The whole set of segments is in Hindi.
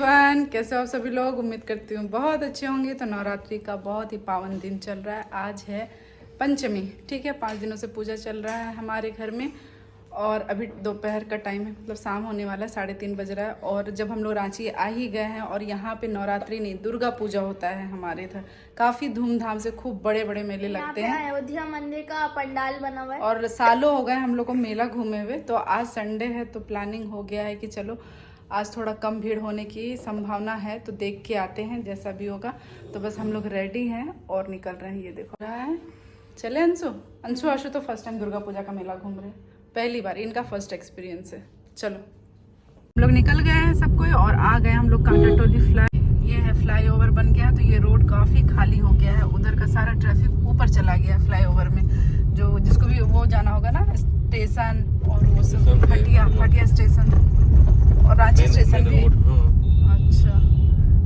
एवरीवन, कैसे हो आप सभी लोग। उम्मीद करती हूँ बहुत अच्छे होंगे। तो नवरात्रि का बहुत ही पावन दिन चल रहा है। आज है पंचमी, ठीक है। 5 दिनों से पूजा चल रहा है हमारे घर में और अभी दोपहर का टाइम है, मतलब शाम होने वाला है, 3:30 बज रहा है। और जब हम लोग रांची आ ही गए हैं और यहाँ पे नवरात्रि नहीं, दुर्गा पूजा होता है हमारे इधर काफ़ी धूमधाम से। खूब बड़े बड़े मेले लगते हैं। अयोध्या मंदिर का पंडाल बना हुआ है और सालों हो गए हम लोग को मेला घूमे हुए। तो आज संडे है तो प्लानिंग हो गया है कि चलो आज थोड़ा कम भीड़ होने की संभावना है, तो देख के आते हैं जैसा भी होगा। तो बस हम लोग रेडी हैं और निकल रहे हैं। ये देखो रहा है, चले अंशु आशु तो फर्स्ट टाइम दुर्गा पूजा का मेला घूम रहे हैं, पहली बार, इनका फर्स्ट एक्सपीरियंस है। चलो हम लोग निकल गए हैं सब कोई और आ गए हम लोग कांटा टोली फ्लाई। ये है फ्लाई ओवर बन गया है, तो ये रोड काफ़ी खाली हो गया है। उधर का सारा ट्रैफिक ऊपर चला गया है फ्लाई ओवर में। जो जिसको भी वो जाना होगा ना स्टेशन, और वो सब हटिया स्टेशन और रांची स्टेशन भी। अच्छा,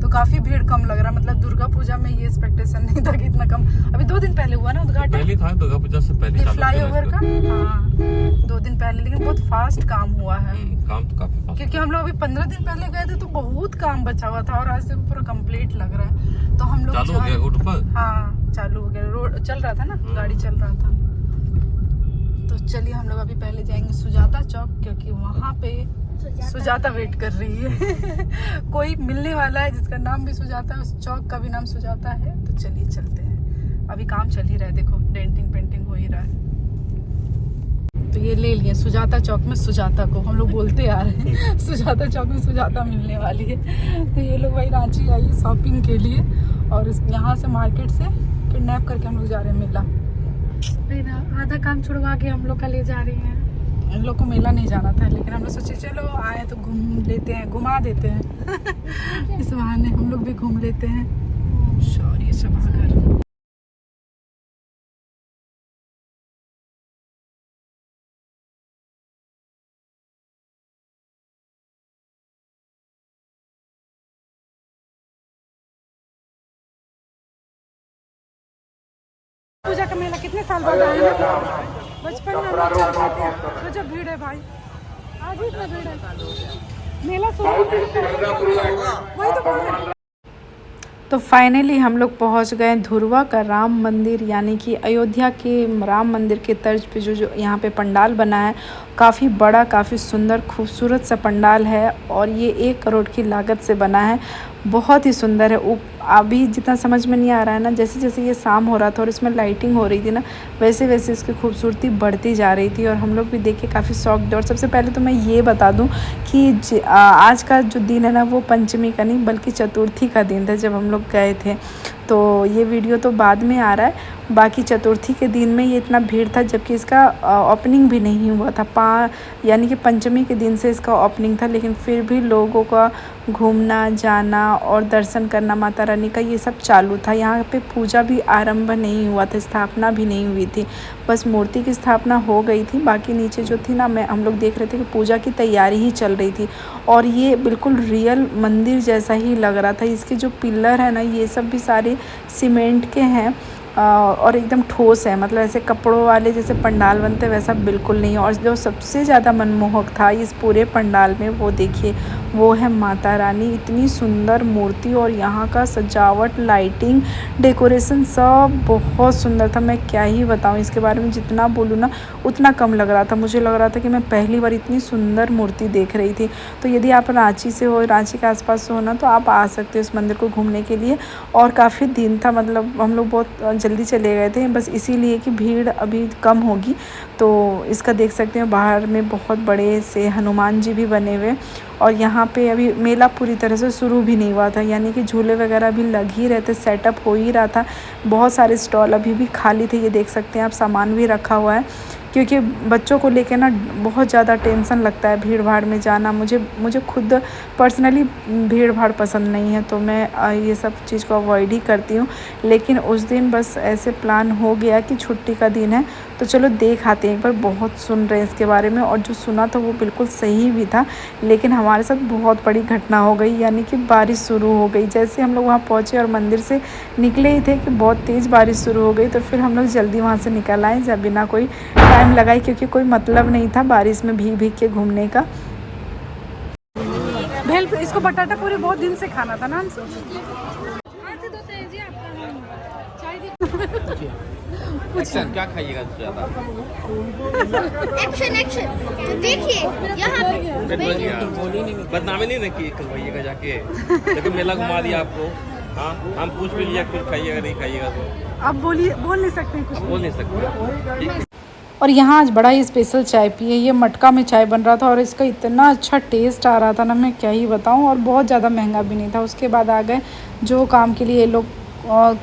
तो काफी भीड़ कम लग रहा है। मतलब दुर्गा पूजा में ये एक्सपेक्टेशन नहीं था कि इतना कम। अभी 2 दिन पहले हुआ ना उद्घाटन, पहले था दुर्गा पूजा से पहले फ्लाई ओवर का। हाँ 2 दिन पहले, लेकिन बहुत फास्ट काम हुआ है। काम तो काफी फास्ट, क्योंकि हम लोग अभी 15 दिन पहले गए थे तो बहुत काम बचा हुआ था और आज से पूरा कंप्लीट लग रहा है। तो हम लोग चालू हो गया रोड पर। हाँ चालू हो गया, रोड चल रहा था ना, गाड़ी चल रहा था। तो चलिए हम लोग अभी पहले जाएंगे सुजाता चौक, क्योंकि वहाँ पे सुजाता वेट कर रही है। कोई मिलने वाला है जिसका नाम भी सुजाता है, उस चौक का भी नाम सुजाता है। तो चलिए चलते हैं, अभी काम चल ही रहा है, देखो डेंटिंग पेंटिंग हो ही रहा है। तो ये ले लिए सुजाता चौक में सुजाता को, हम लोग बोलते आ रहे हैं सुजाता चौक में सुजाता मिलने वाली है। तो ये लोग वही रांची आई शॉपिंग के लिए और यहाँ से मार्केट से किडनैप करके हम लोग जा रहे हैं मेला। आधा काम छुड़वा के हम लोग का ले जा रही हैं। इन लोग को मेला नहीं जाना था, लेकिन हम लोग सोचे चलो आए तो घूम लेते हैं, घुमा देते हैं इस बहाने हम लोग भी घूम लेते हैं। शौर्य सभागार पूजा का मेला कितने साल बाद आया ना, बचपन में हम लोग चलते थे। तो जब भीड़ है भाई, आज भी इतना भीड़ है। मेला शुरू वही तो बोल रहे हैं। तो फाइनली हम लोग पहुंच गए धुरवा का राम मंदिर, यानी कि अयोध्या के राम मंदिर के तर्ज पे जो यहाँ पे पंडाल बना है। काफ़ी बड़ा, काफ़ी सुंदर, खूबसूरत सा पंडाल है और ये 1 करोड़ की लागत से बना है। बहुत ही सुंदर है। अभी जितना समझ में नहीं आ रहा है ना, जैसे जैसे ये शाम हो रहा था और इसमें लाइटिंग हो रही थी ना, वैसे वैसे इसकी खूबसूरती बढ़ती जा रही थी और हम लोग भी देख के काफ़ी शॉक्ड थे। और सबसे पहले तो मैं ये बता दूं कि आज का जो दिन है ना, वो पंचमी का नहीं बल्कि चतुर्थी का दिन था जब हम लोग गए थे। तो ये वीडियो तो बाद में आ रहा है। बाकी चतुर्थी के दिन में ये इतना भीड़ था, जबकि इसका ओपनिंग भी नहीं हुआ था। यानी कि पंचमी के दिन से इसका ओपनिंग था, लेकिन फिर भी लोगों का घूमना जाना और दर्शन करना माता रानी का ये सब चालू था। यहाँ पे पूजा भी आरंभ नहीं हुआ था, स्थापना भी नहीं हुई थी, बस मूर्ति की स्थापना हो गई थी। बाकी नीचे जो थी ना, हम लोग देख रहे थे कि पूजा की तैयारी ही चल रही थी और ये बिल्कुल रियल मंदिर जैसा ही लग रहा था। इसके जो पिलर है ना, ये सब भी सारे सीमेंट के हैं और एकदम ठोस है। मतलब ऐसे कपड़ों वाले जैसे पंडाल बनते वैसा बिल्कुल नहीं। और जो सबसे ज़्यादा मनमोहक था इस पूरे पंडाल में, वो देखिए, वो है माता रानी। इतनी सुंदर मूर्ति और यहाँ का सजावट, लाइटिंग, डेकोरेशन सब बहुत सुंदर था। मैं क्या ही बताऊँ इसके बारे में, जितना बोलूँ ना उतना कम लग रहा था। मुझे लग रहा था कि मैं पहली बार इतनी सुंदर मूर्ति देख रही थी। तो यदि आप रांची से हो, रांची के आसपास से हो ना, तो आप आ सकते हो इस मंदिर को घूमने के लिए। और काफ़ी दिन था, मतलब हम लोग बहुत जल्दी चले गए थे, बस इसीलिए कि भीड़ अभी कम होगी। तो इसका देख सकते हैं बाहर में बहुत बड़े से हनुमान जी भी बने हुए। और यहाँ पे अभी मेला पूरी तरह से शुरू भी नहीं हुआ था, यानी कि झूले वगैरह भी लग ही रहे थे, सेटअप हो ही रहा था। बहुत सारे स्टॉल अभी भी खाली थे, ये देख सकते हैं आप, सामान भी रखा हुआ है। क्योंकि बच्चों को लेके ना बहुत ज़्यादा टेंशन लगता है भीड़ भाड़ में जाना। मुझे खुद पर्सनली भीड़ भाड़ पसंद नहीं है, तो मैं ये सब चीज़ को अवॉइड ही करती हूँ। लेकिन उस दिन बस ऐसे प्लान हो गया कि छुट्टी का दिन है तो चलो देख आते हैं एक बार। बहुत सुन रहे हैं इसके बारे में और जो सुना था वो बिल्कुल सही भी था। लेकिन हमारे साथ बहुत बड़ी घटना हो गई, यानी कि बारिश शुरू हो गई। जैसे हम लोग वहाँ पहुँचे और मंदिर से निकले ही थे कि बहुत तेज़ बारिश शुरू हो गई। तो फिर हम लोग जल्दी वहाँ से निकल आए जब बिना कोई टाइम लगाई, क्योंकि कोई मतलब नहीं था बारिश में भीग भीग के घूमने का। हेल्प, इसको बटाटा पूरी बहुत दिन से खाना था ना हमसे। एक्शन क्या खाइएगा ज्यादा? एक्शन एक्शन तो देखिए यहाँ पे बदनामी नहीं ना की खाइएगा जाके, लेकिन मेला घुमा दिया आपको। हाँ, हम पूछ भी लिया कुछ खाइएगा नहीं खाइएगा तो आप बोलिए, बोल नहीं सकते कुछ, बोल नहीं सकते। और यहाँ आज बड़ा ही स्पेशल चाय पिए। ये मटका में चाय बन रहा था और इसका इतना अच्छा टेस्ट आ रहा था ना, मैं क्या ही बताऊँ। और बहुत ज़्यादा महंगा भी नहीं था। उसके बाद आ गए जो काम के लिए ये लोग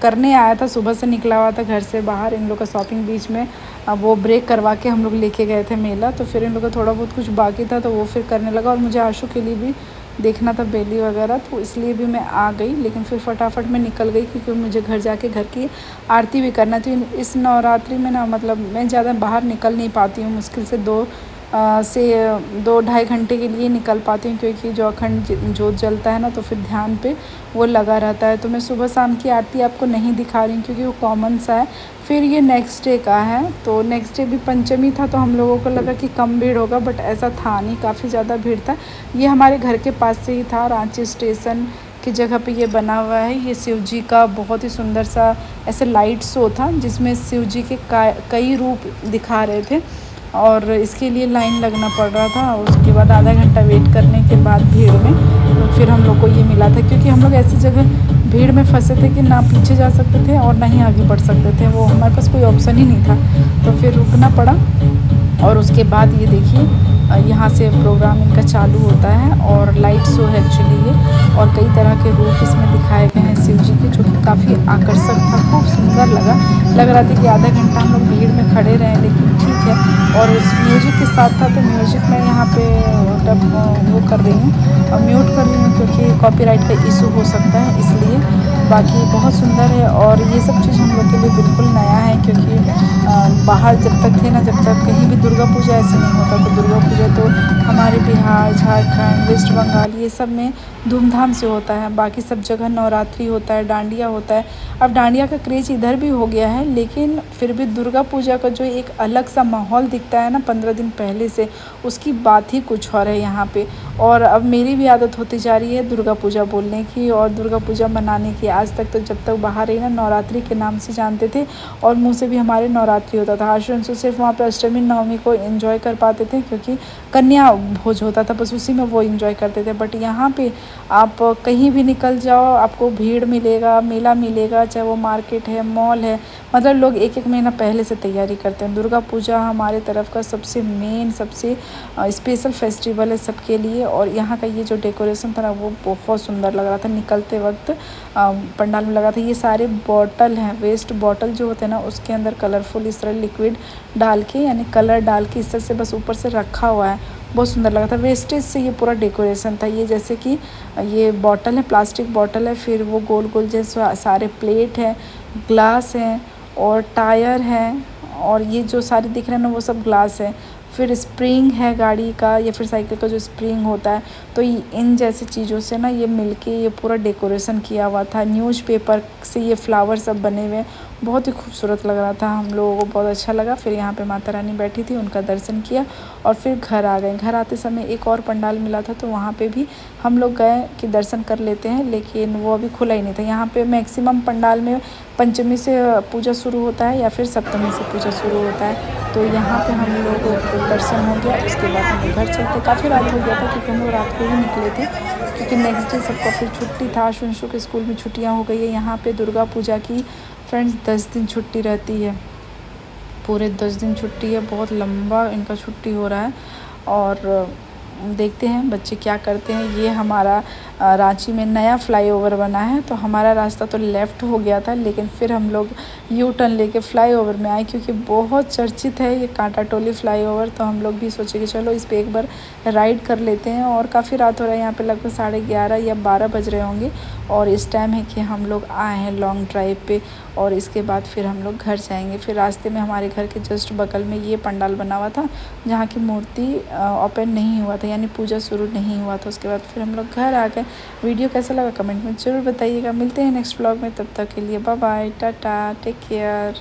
करने आया था, सुबह से निकला हुआ था घर से बाहर। इन लोग का शॉपिंग बीच में वो ब्रेक करवा के हम लोग लेके गए थे मेला। तो फिर इन लोग का थोड़ा बहुत कुछ बाकी था तो वो फिर करने लगा। और मुझे आशु के लिए भी देखना था बेली वगैरह, तो इसलिए भी मैं आ गई। लेकिन फिर फटाफट मैं निकल गई क्योंकि मुझे घर जाके घर की आरती भी करना थी। इस नवरात्रि में ना मतलब मैं ज़्यादा बाहर निकल नहीं पाती हूँ, मुश्किल से 2-2.5 घंटे के लिए निकल पाती हूँ, क्योंकि जो अखंड जोत जलता है ना तो फिर ध्यान पे वो लगा रहता है। तो मैं सुबह शाम की आरती आपको नहीं दिखा रही हूँ क्योंकि वो कॉमन सा है। फिर ये नेक्स्ट डे का है, तो नेक्स्ट डे भी पंचमी था तो हम लोगों को लगा कि कम भीड़ होगा, बट ऐसा था नहीं, काफ़ी ज़्यादा भीड़ था। ये हमारे घर के पास से ही था, रांची स्टेशन की जगह पे ये बना हुआ है। ये शिव जी का बहुत ही सुंदर सा ऐसे लाइट शो था जिसमें शिव जी के कई रूप दिखा रहे थे और इसके लिए लाइन लगना पड़ रहा था। उसके बाद आधा घंटा वेट करने के बाद भीड़ में फिर हम लोग को ये मिला था, क्योंकि हम लोग ऐसी जगह भीड़ में फंसे थे कि ना पीछे जा सकते थे और ना ही आगे बढ़ सकते थे। वो हमारे पास कोई ऑप्शन ही नहीं था, तो फिर रुकना पड़ा। और उसके बाद ये देखिए यहाँ से प्रोग्राम इनका चालू होता है और लाइट शो है एक्चुअली ये, और कई तरह के रूप इसमें दिखाए गए हैं शिव जी के, जो कि काफ़ी आकर्षक था, खूब सुंदर लग रहा था कि आधा घंटा हम लोग भीड़ में खड़े रहे, लेकिन ठीक है। और उस म्यूजिक के साथ था, तो म्यूजिक मैं यहाँ पे वो कर रही हूँ, म्यूट कर रही हूँ क्योंकि कॉपीराइट का इशू हो सकता है, इसलिए। बाकी बहुत सुंदर है और ये सब चीज़ हम लोग के लिए बिल्कुल नया है, क्योंकि बाहर जब तक थे ना, जब तक कहीं भी दुर्गा पूजा ऐसे नहीं होता। तो दुर्गा पूजा तो हमारे बिहार, झारखंड, वेस्ट बंगाल ये सब में धूमधाम से होता है। बाकी सब जगह नवरात्रि होता है, डांडिया होता है। अब डांडिया का क्रेज़ इधर भी हो गया है, लेकिन फिर भी दुर्गा पूजा का जो एक अलग सा माहौल दिखता है ना 15 दिन पहले से, उसकी बात ही कुछ और है यहाँ पे। और अब मेरी भी आदत होती जा रही है दुर्गा पूजा बोलने की और दुर्गा पूजा मनाने की। आज तक तो जब तक बाहर रही ना, नवरात्रि के नाम से जानते थे और मुँह से भी हमारे नवरात्रि होता था। आशु सिर्फ वहाँ पर अष्टमी नवमी को एंजॉय कर पाते थे, क्योंकि कन्या भोज होता था, बस उसी में वो एंजॉय करते थे। बट यहाँ पे आप कहीं भी निकल जाओ, आपको भीड़ मिलेगा, मेला मिलेगा, चाहे वो मार्केट है, मॉल है, मतलब लोग एक महीना पहले से तैयारी करते हैं। दुर्गा पूजा हमारे तरफ का सबसे मेन, सबसे स्पेशल फेस्टिवल है सबके लिए। और यहाँ का ये जो डेकोरेशन था ना, वो बहुत सुंदर लग रहा था। निकलते वक्त पंडाल में लगा था। ये सारे बॉटल हैं, वेस्ट बॉटल जो होते हैं ना, उसके अंदर कलरफुल इस तरह लिक्विड डाल के, यानी कलर डाल के इस तरह से बस ऊपर से रखा हुआ है। बहुत सुंदर लगा था। वेस्टेज से ये पूरा डेकोरेशन था। ये जैसे कि ये बॉटल है, प्लास्टिक बॉटल है, फिर वो गोल गोल जैसे सारे प्लेट हैं, ग्लास हैं और टायर हैं, और ये जो सारे दिख रहे हैं ना वो सब ग्लास है। फिर स्प्रिंग है गाड़ी का या फिर साइकिल का जो स्प्रिंग होता है, तो इन जैसी चीज़ों से ना ये मिलके ये पूरा डेकोरेशन किया हुआ था। न्यूज़पेपर से ये फ्लावर सब बने हुए, बहुत ही खूबसूरत लग रहा था। हम लोगों को बहुत अच्छा लगा। फिर यहाँ पे माता रानी बैठी थी, उनका दर्शन किया और फिर घर आ गए। घर आते समय एक और पंडाल मिला था, तो वहाँ पे भी हम लोग गए कि दर्शन कर लेते हैं, लेकिन वो अभी खुला ही नहीं था। यहाँ पे मैक्सिमम पंडाल में पंचमी से पूजा शुरू होता है या फिर सप्तमी से पूजा शुरू होता है। तो यहाँ पे हम लोगों को दर्शन हो गया। उसके बाद हम घर चलते, काफ़ी रात हो गया था क्योंकि हम लोग रात को ही निकले थे, क्योंकि नेक्स्ट डे सबका फिर छुट्टी था। शुंशु के स्कूल में छुट्टियाँ हो गई है। यहाँ पे दुर्गा पूजा की फ्रेंड्स 10 दिन छुट्टी रहती है, पूरे 10 दिन छुट्टी है। बहुत लंबा इनका छुट्टी हो रहा है और देखते हैं बच्चे क्या करते हैं। ये हमारा रांची में नया फ्लाईओवर बना है, तो हमारा रास्ता तो लेफ़्ट हो गया था, लेकिन फिर हम लोग यू टर्न लेके फ्लाईओवर में आए, क्योंकि बहुत चर्चित है ये कांटा टोली फ्लाईओवर। तो हम लोग भी सोचे कि चलो इस पे एक बार राइड कर लेते हैं। और काफ़ी रात हो रहा है, यहाँ पे लगभग 11:30 या 12 बज रहे होंगे, और इस टाइम है कि हम लोग आए हैं लॉन्ग ड्राइव पे। और इसके बाद फिर हम लोग घर जाएंगे। फिर रास्ते में हमारे घर के जस्ट बगल में ये पंडाल बना हुआ था, जहाँ की मूर्ति ओपन नहीं हुआ था, यानी पूजा शुरू नहीं हुआ था। उसके बाद फिर हम लोग घर आ गए। वीडियो कैसा लगा कमेंट में ज़रूर बताइएगा। मिलते हैं नेक्स्ट व्लॉग में, तब तक के लिए bye bye, tata, take care.